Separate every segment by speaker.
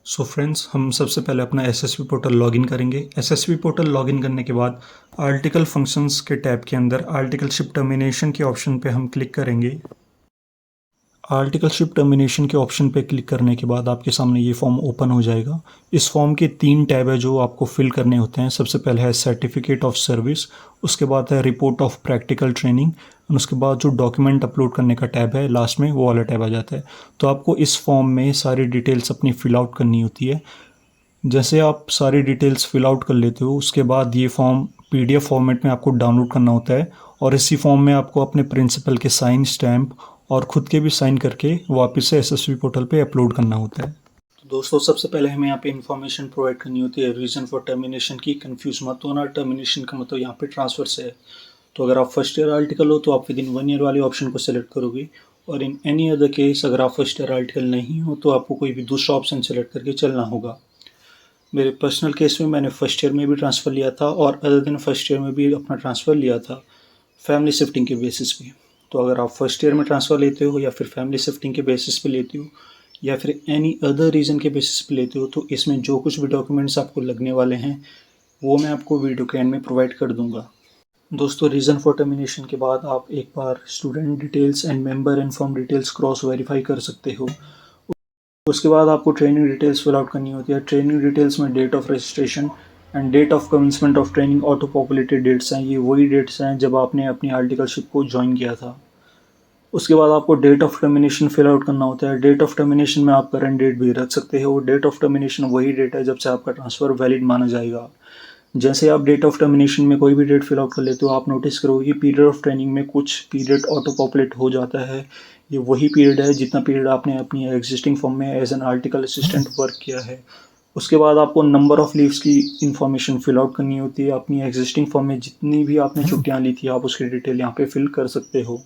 Speaker 1: So friends, हम सबसे पहले अपना एसएसवी पोर्टल लॉगिन करेंगे। एसएसवी पोर्टल लॉगिन करने के बाद आर्टिकल फंक्शंस के टैब के अंदर आर्टिकल शिप टर्मिनेशन के ऑप्शन पे हम क्लिक करेंगे। आर्टिकल शिप टर्मिनेशन के ऑप्शन पे क्लिक करने के बाद आपके सामने ये फॉर्म ओपन हो जाएगा। इस फॉर्म के 3 टैब है जो आपको फिल करने होते हैं। सबसे पहले है सर्टिफिकेट ऑफ सर्विस, उसके बाद है रिपोर्ट ऑफ प्रैक्टिकल ट्रेनिंग, और उसके बाद जो डॉक्यूमेंट अपलोड करने का टैब है लास्ट में, वो वाला टैब आ जाता है। तो आपको इस फॉर्म में सारी डिटेल्स अपनी फिल आउट करनी होती है। जैसे आप सारी डिटेल्स फिल आउट कर लेते हो, उसके बाद ये फॉर्म पीडीएफ फॉर्मेट में आपको डाउनलोड करना होता है, और इसी फॉर्म में आपको अपने प्रिंसिपल के साइन, स्टैम्प और ख़ुद के भी साइन करके वापस से एसएसवी पोर्टल पे अपलोड करना होता है। तो दोस्तों, सबसे पहले हमें यहाँ पे इन्फॉर्मेशन प्रोवाइड करनी होती है रीज़न फॉर टर्मिनेशन की। कंफ्यूज मत होना, टर्मिनेशन का मतलब यहाँ पे ट्रांसफ़र से है। तो अगर आप फर्स्ट ईयर आर्टिकल हो तो आप विद इन 1 ईयर वाले ऑप्शन को सेलेक्ट करोगे, और इन एनी अदर केस अगर आप फर्स्ट ईयर आर्टिकल नहीं हो तो आपको कोई भी दूसरा ऑप्शन सेलेक्ट करके चलना होगा। मेरे पर्सनल केस में मैंने फर्स्ट ईयर में भी ट्रांसफ़र लिया था, और अदर दिन फर्स्ट ईयर में भी अपना ट्रांसफ़र लिया था फैमिली शिफ्टिंग के बेसिस पे। तो अगर आप फर्स्ट ईयर में ट्रांसफ़र लेते हो, या फिर फैमिली शिफ्टिंग के बेसिस पे लेते हो, या फिर एनी अदर रीज़न के बेसिस पे लेते हो, तो इसमें जो कुछ भी डॉक्यूमेंट्स आपको लगने वाले हैं वो मैं आपको वीडियो के एंड में प्रोवाइड कर दूंगा। दोस्तों, रीज़न फॉर टर्मिनेशन के बाद आप एक बार student details and member inform details cross verify कर सकते हो। उसके बाद आपको ट्रेनिंग डिटेल्स फिल आउट करनी होती है। ट्रेनिंग डिटेल्स में date of registration and date of commencement of training auto populated dates हैं। ये वही डेट्स हैं जब आपने अपनी आर्टिकलशिप को ज्वाइन किया था। उसके बाद आपको date of termination fill out करना होता है। डेट ऑफ टर्मिनेशन में आप करंट डेट भी रख सकते हो। डेट ऑफ टर्मिनेशन वही डेट है जब से आपका ट्रांसफ़र वैलिड माना जाएगा। जैसे आप डेट ऑफ टर्मिनेशन में कोई भी डेट फिल आउट कर लेते हो, आप नोटिस करोगे कि पीरियड ऑफ ट्रेनिंग में कुछ पीरियड ऑटो पॉपुलेट हो जाता है। ये वही पीरियड है जितना पीरियड आपने अपनी एग्जिस्टिंग फॉर्म में as an article assistant work किया है। उसके बाद आपको नंबर ऑफ लीव्स की इंफॉर्मेशन फिल आउट करनी होती है। अपनी एग्जिस्टिंग फॉर्म में जितनी भी आपने छुट्टियां ली थी, आप उसकी डिटेल यहाँ पे फिल कर सकते हो।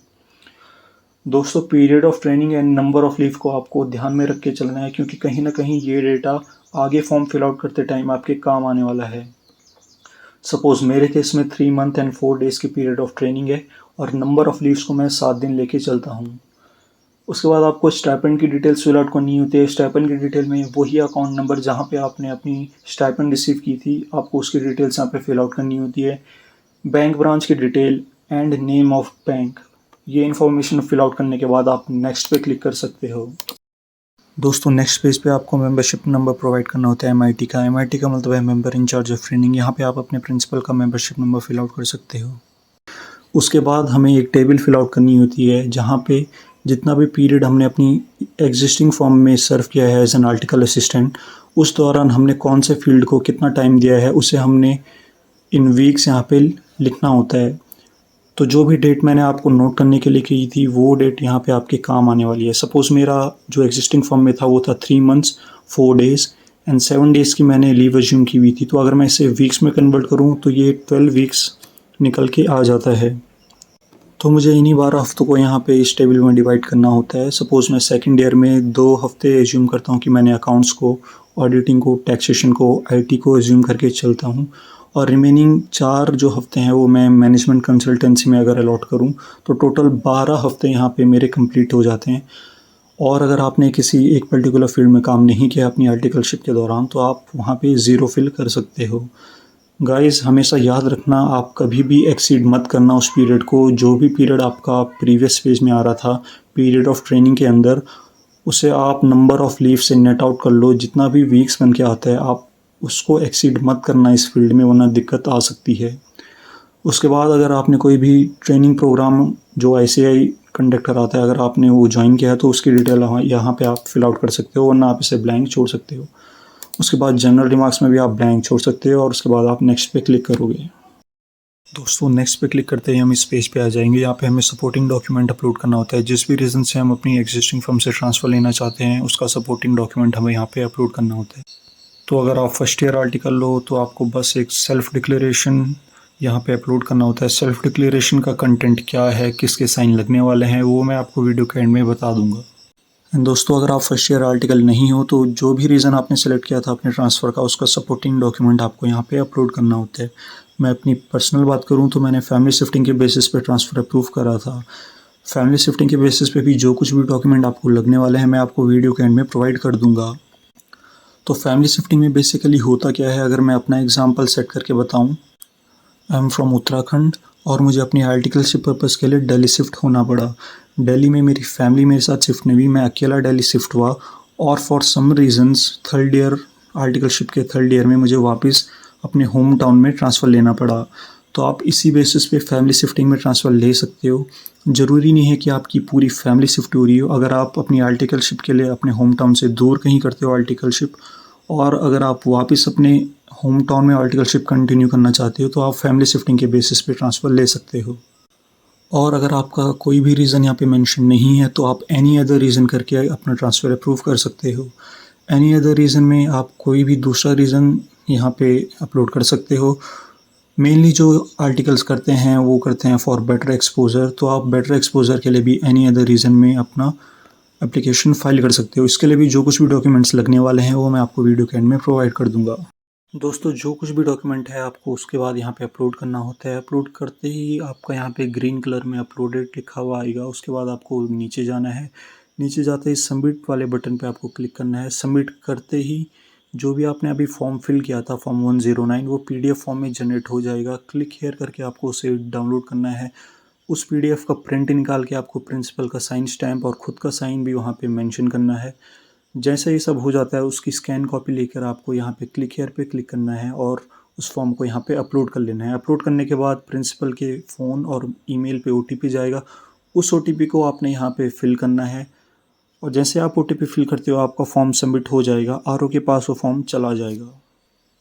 Speaker 1: दोस्तों, period of training and number of leave को आपको ध्यान में रख के चलना है, क्योंकि कहीं ना कहीं ये डेटा आगे फॉर्म फिल आउट करते टाइम आपके काम आने वाला है। सपोज़ मेरे केस में 3 मंथ एंड 4 डेज़ की पीरियड ऑफ ट्रेनिंग है, और नंबर ऑफ़ लीव्स को मैं 7 दिन लेके चलता हूँ। उसके बाद आपको स्टाइपेंड की डिटेल्स फिल आउट करनी होती है। स्टाइपेंड की डिटेल में वही अकाउंट नंबर जहाँ पे आपने अपनी स्टाइपेंड रिसीव की थी, आपको उसकी डिटेल्स यहाँ पे फिल आउट करनी होती है। बैंक ब्रांच की detail and name of bank, ये इन्फॉर्मेशन फिल आउट करने के बाद आप नेक्स्ट पे क्लिक कर सकते हो। दोस्तों, नेक्स्ट पेज पे आपको मेंबरशिप नंबर प्रोवाइड करना होता है एमआईटी का। एमआईटी का मतलब है member in charge of training. यहाँ पे आप अपने प्रिंसिपल का मेंबरशिप नंबर फिल आउट कर सकते हो। उसके बाद हमें एक टेबल फिल आउट करनी होती है जहाँ पे जितना भी पीरियड हमने अपनी एग्जिस्टिंग फॉर्म में सर्व किया है एज एन आर्टिकल असिस्टेंट, उस दौरान हमने कौन से फील्ड को कितना टाइम दिया है, उसे हमने इन वीक्स यहाँ पे लिखना होता है। तो जो भी डेट मैंने आपको नोट करने के लिए की थी, वो डेट यहाँ पे आपके काम आने वाली है। सपोज़ मेरा जो एग्जिस्टिंग फॉर्म में था वो था 3 मंथ्स 4 डेज़ एंड 7 डेज़ की मैंने लीव अज्यूम की हुई थी। तो अगर मैं इसे वीक्स में कन्वर्ट करूँ तो ये 12 वीक्स निकल के आ जाता है। तो मुझे इन्हीं 12 हफ्तों को यहाँ पे इस टेबल में डिवाइड करना होता है। सपोज़ मैं सेकंड ईयर में 2 हफ्ते एज्यूम करता हूँ कि मैंने अकाउंट्स को, ऑडिटिंग को, टैक्सेशन को, आईटी को एज्यूम करके चलता हूँ, और रिमेनिंग 4 जो हफ्ते हैं वो मैं मैनेजमेंट कंसल्टेंसी में अगर अलॉट करूँ तो टोटल 12 हफ्ते यहाँ पे मेरे कंप्लीट हो जाते हैं। और अगर आपने किसी एक पर्टिकुलर फील्ड में काम नहीं किया अपनी आर्टिकलशिप के दौरान, तो आप वहाँ पे 0 फिल कर सकते हो। गाइस, हमेशा याद रखना, आप कभी भी एक्सीड मत करना उस पीरियड को। जो भी पीरियड आपका प्रीवियस पेज में आ रहा था पीरियड ऑफ ट्रेनिंग के अंदर, उसे आप नंबर ऑफ़ लीव से नेट आउट कर लो। जितना भी वीक्स बन के आता है, आप उसको एक्सीड मत करना इस फील्ड में, वरना दिक्कत आ सकती है। उसके बाद अगर आपने कोई भी ट्रेनिंग प्रोग्राम जो आईसीआई कंडक्ट कराता है, अगर आपने वो ज्वाइन किया है, तो उसकी डिटेल यहाँ पे आप फिल आउट कर सकते हो, वरना आप इसे ब्लैंक छोड़ सकते हो। उसके बाद जनरल रिमार्क्स में भी आप ब्लैंक छोड़ सकते हो, और उसके बाद आप नेक्स्ट पे क्लिक करोगे। दोस्तों, नेक्स्ट पे क्लिक करते ही हम इस पेज पे आ जाएंगे। यहाँ पे हमें सपोर्टिंग डॉक्यूमेंट अपलोड करना होता है। जिस भी रीज़न से हम अपनी एग्जिस्टिंग फर्म से ट्रांसफ़र लेना चाहते हैं, उसका सपोर्टिंग डॉक्यूमेंट हमें यहाँ पे अपलोड करना होता है। तो अगर आप फर्स्ट ईयर आर्टिकल लो तो आपको बस एक सेल्फ डिक्लेरेशन यहाँ पे अपलोड करना होता है। सेल्फ डिक्लेरेशन का कंटेंट क्या है, किसके साइन लगने वाले हैं, वो मैं आपको वीडियो के एंड में बता दूंगा। दोस्तों, अगर आप फर्स्ट ईयर आर्टिकल नहीं हो तो जो भी रीज़न आपने सेलेक्ट किया था अपने ट्रांसफ़र का, उसका सपोर्टिंग डॉक्यूमेंट आपको यहाँ पे अपलोड करना होता है। मैं अपनी पर्सनल बात करूँ तो मैंने फैमिली शिफ्टिंग के बेसिस पे ट्रांसफ़र अप्रूव करा था। फैमिली शिफ्टिंग के बेसिस पे भी जो कुछ भी डॉक्यूमेंट आपको लगने वाले हैं, मैं आपको वीडियो के एंड में प्रोवाइड कर दूँगा। तो फैमिली शिफ्टिंग में बेसिकली होता क्या है, अगर मैं अपना एग्जांपल सेट करके बताऊं। आई एम फ्रॉम उत्तराखंड और मुझे अपनी आर्टिकलशिप पर्पज़ के लिए दिल्ली शिफ्ट होना पड़ा। दिल्ली में मेरी फैमिली मेरे साथ शिफ्ट नहीं हुई, मैं अकेला दिल्ली शिफ्ट हुआ और for some reasons third year articleship के थर्ड ईयर में मुझे वापस अपने होम टाउन में ट्रांसफ़र लेना पड़ा। तो आप इसी बेसिस पे फैमिली शिफ्टिंग में ट्रांसफ़र ले सकते हो। ज़रूरी नहीं है कि आपकी पूरी फैमिली शिफ्ट हो रही हो। अगर आप अपनी आर्टिकलशिप के लिए अपने होम टाउन से दूर कहीं करते हो आर्टिकलशिप, और अगर आप वापस अपने होम टाउन में आर्टिकलशिप कंटिन्यू करना चाहते हो, तो आप फैमिली शिफ्टिंग के बेसिस पे ट्रांसफ़र ले सकते हो। और अगर आपका कोई भी रीज़न यहाँ पे मेंशन नहीं है, तो आप एनी अदर रीज़न करके अपना ट्रांसफ़र अप्रूव कर सकते हो। एनी अदर रीज़न में आप कोई भी दूसरा रीज़न यहाँ पे अपलोड कर सकते हो। मेनली जो आर्टिकल्स करते हैं वो करते हैं फॉर बेटर एक्सपोज़र, तो आप बेटर एक्सपोज़र के लिए भी एनी अदर रीज़न में अपना एप्लीकेशन फ़ाइल कर सकते हो। इसके लिए भी जो कुछ भी डॉक्यूमेंट्स लगने वाले हैं वो मैं आपको वीडियो के एंड में प्रोवाइड कर दूँगा। दोस्तों, जो कुछ भी डॉक्यूमेंट है आपको उसके बाद यहाँ पे अपलोड करना होता है। अपलोड करते ही आपका यहाँ पे ग्रीन कलर में अपलोडेड लिखा हुआ आएगा। उसके बाद आपको नीचे जाना है। नीचे जाते ही सबमिट वाले बटन पे आपको क्लिक करना है। सबमिट करते ही जो भी आपने अभी फॉर्म फिल किया था फॉर्म 109, वो पीडीएफ फॉर्म में जनरेट हो जाएगा। क्लिक हियर करके आपको उसे डाउनलोड करना है। उस पीडीएफ का प्रिंट निकाल के आपको प्रिंसिपल का साइन स्टैम्प और ख़ुद का साइन भी वहाँ पे मेंशन करना है। जैसे ये सब हो जाता है, उसकी स्कैन कॉपी लेकर आपको यहाँ पे क्लिक हियर पे क्लिक करना है और उस फॉर्म को यहाँ पे अपलोड कर लेना है। अपलोड करने के बाद प्रिंसिपल के फ़ोन और ईमेल पे ओटीपी जाएगा। उस ओटीपी को आपने यहाँ पे फिल करना है और जैसे आप ओटीपी फिल करते हो आपका फॉर्म सबमिट हो जाएगा। आरओ के पास वो फॉर्म चला जाएगा।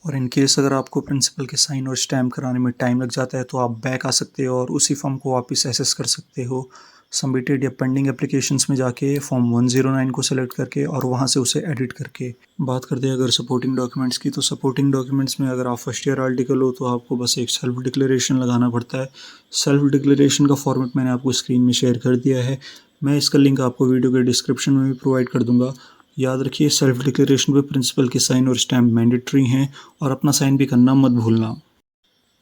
Speaker 1: और इन केस अगर आपको प्रिंसिपल के साइन और स्टैम्प कराने में टाइम लग जाता है, तो आप बैक आ सकते हो और उसी फॉर्म को वापस एसेस कर सकते हो। सबमिटेड या पेंडिंग एप्लीकेशंस में जाके फॉर्म 109 को सेलेक्ट करके और वहाँ से उसे एडिट करके। बात करते हैं अगर सपोर्टिंग डॉक्यूमेंट्स की, तो सपोर्टिंग डॉक्यूमेंट्स में अगर आप फर्स्ट ईयर आर्टिकल हो तो आपको बस एक सेल्फ डिक्लेरेशन लगाना पड़ता है। सेल्फ डिक्लेरेशन का फॉर्मेट मैंने आपको स्क्रीन में शेयर कर दिया है। मैं इसका लिंक आपको वीडियो के डिस्क्रिप्शन में भी प्रोवाइड कर दूँगा। याद रखिए, सेल्फ डिक्लेरेशन पे प्रिंसिपल के साइन और स्टैम्प मैंडेटरी हैं और अपना साइन भी करना मत भूलना।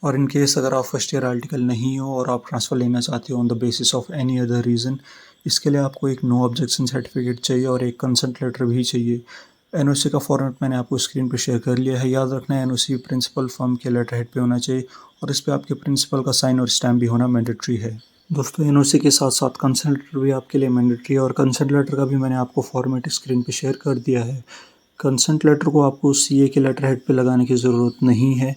Speaker 1: और इन केस अगर आप फर्स्ट ईयर आर्टिकल नहीं हो और आप ट्रांसफ़र लेना चाहते हो on the basis of any other reason, इसके लिए आपको एक नो ऑब्जेक्शन सर्टिफिकेट चाहिए और एक कंसेंट लेटर भी चाहिए। एनओसी का फॉर्मेट मैंने आपको स्क्रीन पे शेयर कर लिया है। याद रखना है, एनओसी प्रिंसिपल फर्म के लेटर हेड पे होना चाहिए और इस पे आपके प्रिंसिपल का साइन और स्टैम्प भी होना मैंडेटरी है। दोस्तों, एनओसी के साथ साथ कंसेंट लेटर भी आपके लिए मैंडेटरी है और कंसेंट लेटर का भी मैंने आपको फॉर्मेट स्क्रीन पे शेयर कर दिया है। कंसेंट लेटर को आपको सीए के लेटर हेड पे लगाने की ज़रूरत नहीं है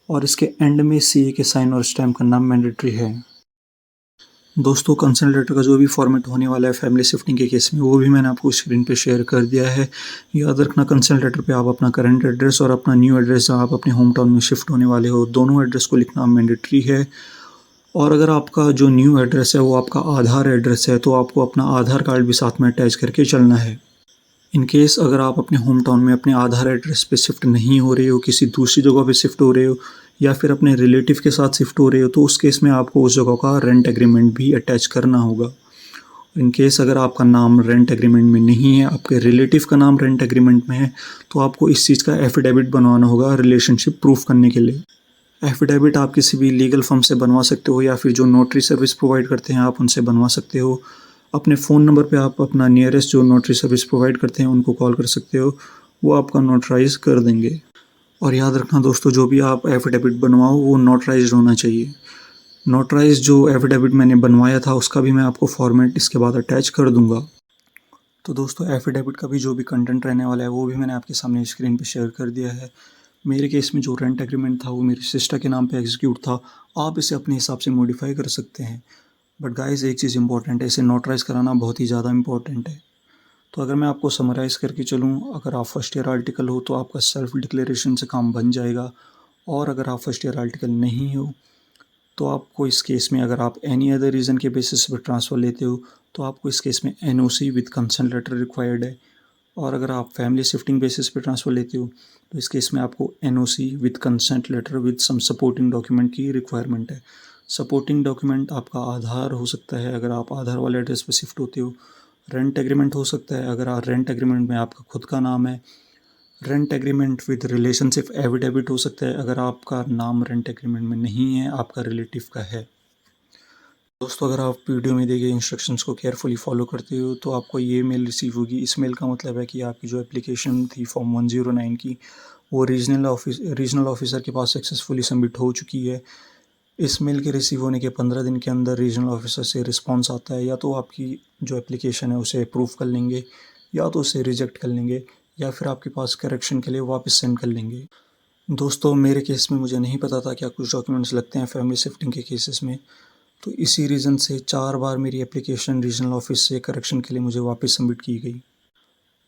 Speaker 1: और इसके एंड में सीए के साइन और स्टैम्प करना मैंडेटरी है। दोस्तों, कंसेंट लेटर का जो भी फॉर्मेट होने वाला है फैमिली शिफ्टिंग के केस में, वो भी मैंने आपको स्क्रीन पे शेयर कर दिया है। याद रखना, कंसेंट लेटर पे आप अपना करंट एड्रेस और अपना न्यू एड्रेस जहाँ आप अपने होम टाउन में शिफ्ट होने वाले हो, दोनों एड्रेस को लिखना मैंडेटरी है। और अगर आपका जो न्यू एड्रेस है वो आपका आधार एड्रेस है, तो आपको अपना आधार कार्ड भी साथ में अटैच करके चलना है। इन केस अगर आप अपने होम टाउन में अपने आधार एड्रेस पे शिफ्ट नहीं हो रहे हो, किसी दूसरी जगह पे शिफ्ट हो रहे हो या फिर अपने रिलेटिव के साथ शिफ्ट हो रहे हो, तो उस केस में आपको उस जगह का रेंट एग्रीमेंट भी अटैच करना होगा। इन केस अगर आपका नाम रेंट एग्रीमेंट में नहीं है, आपके रिलेटिव का नाम रेंट एग्रीमेंट में है, तो आपको इस चीज़ का एफिडेविट बनवाना होगा रिलेशनशिप प्रूफ करने के लिए। एफिडेविट आप किसी भी लीगल फर्म से बनवा सकते हो या फिर जो नोटरी सर्विस प्रोवाइड करते हैं आप उनसे बनवा सकते हो। अपने फ़ोन नंबर पे आप अपना नियरेस्ट जो नोटरी सर्विस प्रोवाइड करते हैं उनको कॉल कर सकते हो, वो आपका नोटराइज कर देंगे। और याद रखना दोस्तों, जो भी आप एफिडेविट बनवाओ वो नोटराइज्ड होना चाहिए। नोटराइज जो एफिडेविट मैंने बनवाया था उसका भी मैं आपको फॉर्मेट इसके बाद अटैच कर दूंगा। तो दोस्तों, एफिडेविट का भी जो भी कंटेंट रहने वाला है वो भी मैंने आपके सामने स्क्रीन पे शेयर कर दिया है। मेरे केस में जो रेंट एग्रीमेंट था वो मेरी सिस्टर के नाम पे एग्जीक्यूट था। आप इसे अपने हिसाब से मॉडिफाई कर सकते हैं। बट गाइस, एक चीज़ इंपॉर्टेंट है, इसे नोटराइज़ कराना बहुत ही ज़्यादा इंपॉर्टेंट है। तो अगर मैं आपको समराइज़ करके चलूँ, अगर आप फर्स्ट ईयर आर्टिकल हो तो आपका सेल्फ डिक्लेरेशन से काम बन जाएगा। और अगर आप फर्स्ट ईयर आर्टिकल नहीं हो तो आपको इस केस में, अगर आप एनी अदर रीज़न के बेसिस पर ट्रांसफ़र लेते हो, तो आपको इस केस में NOC with consent letter required है। और अगर आप फैमिली शिफ्टिंग बेसिस पे ट्रांसफ़र लेते हो तो इस केस में आपको NOC with consent letter with some supporting document की रिक्वायरमेंट है। सपोर्टिंग डॉक्यूमेंट आपका आधार हो सकता है अगर आप आधार वाले एड्रेस पे शिफ्ट होते हो। रेंट एग्रीमेंट हो सकता है अगर आप रेंट एग्रीमेंट में आपका खुद का नाम है। Rent agreement with relationship affidavit हो सकता है अगर आपका नाम रेंट एग्रीमेंट में नहीं है, आपका रिलेटिव का है। दोस्तों अगर आप वीडियो में दिए गए इंस्ट्रक्शंस को केयरफुली फॉलो करते हो तो आपको ये मेल रिसीव होगी। इस मेल का मतलब है कि आपकी जो एप्लीकेशन थी फॉर्म 109 की वो रीजनल ऑफिसर के पास सक्सेसफुली सबमिट हो चुकी है। इस मेल के रिसीव होने के 15 दिन के अंदर रीजनल ऑफिसर से रिस्पॉन्स आता है, या तो आपकी जो एप्लीकेशन है उसे अप्रूव कर लेंगे, या तो उसे रिजेक्ट कर लेंगे, या फिर आपके पास करेक्शन के लिए वापस सेंड कर लेंगे। दोस्तों मेरे केस में मुझे नहीं पता था क्या कुछ डॉक्यूमेंट्स लगते हैं फैमिली शिफ्टिंग के केसेस में, तो इसी रीज़न से 4 बार मेरी एप्लीकेशन रीजनल ऑफिस से करेक्शन के लिए मुझे वापस सबमिट की गई।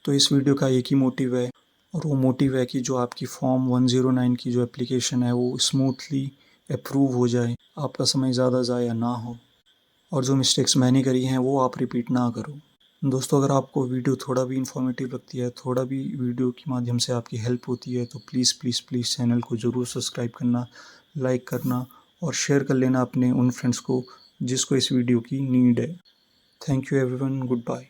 Speaker 1: तो इस वीडियो का एक ही मोटिव है, और वो मोटिव है कि जो आपकी फॉर्म 109 की जो एप्लीकेशन है वो स्मूथली अप्रूव हो जाए, आपका समय ज़्यादा ज़ाया ना हो, और जो मिस्टेक्स मैंने करी हैं वो आप रिपीट ना करो। दोस्तों अगर आपको वीडियो थोड़ा भी इन्फॉर्मेटिव लगती है, थोड़ा भी वीडियो के माध्यम से आपकी हेल्प होती है, तो प्लीज़ प्लीज़ प्लीज़ चैनल को ज़रूर सब्सक्राइब करना, लाइक करना और शेयर कर लेना अपने उन फ्रेंड्स को जिसको इस वीडियो की नीड है। Thank you everyone, good bye.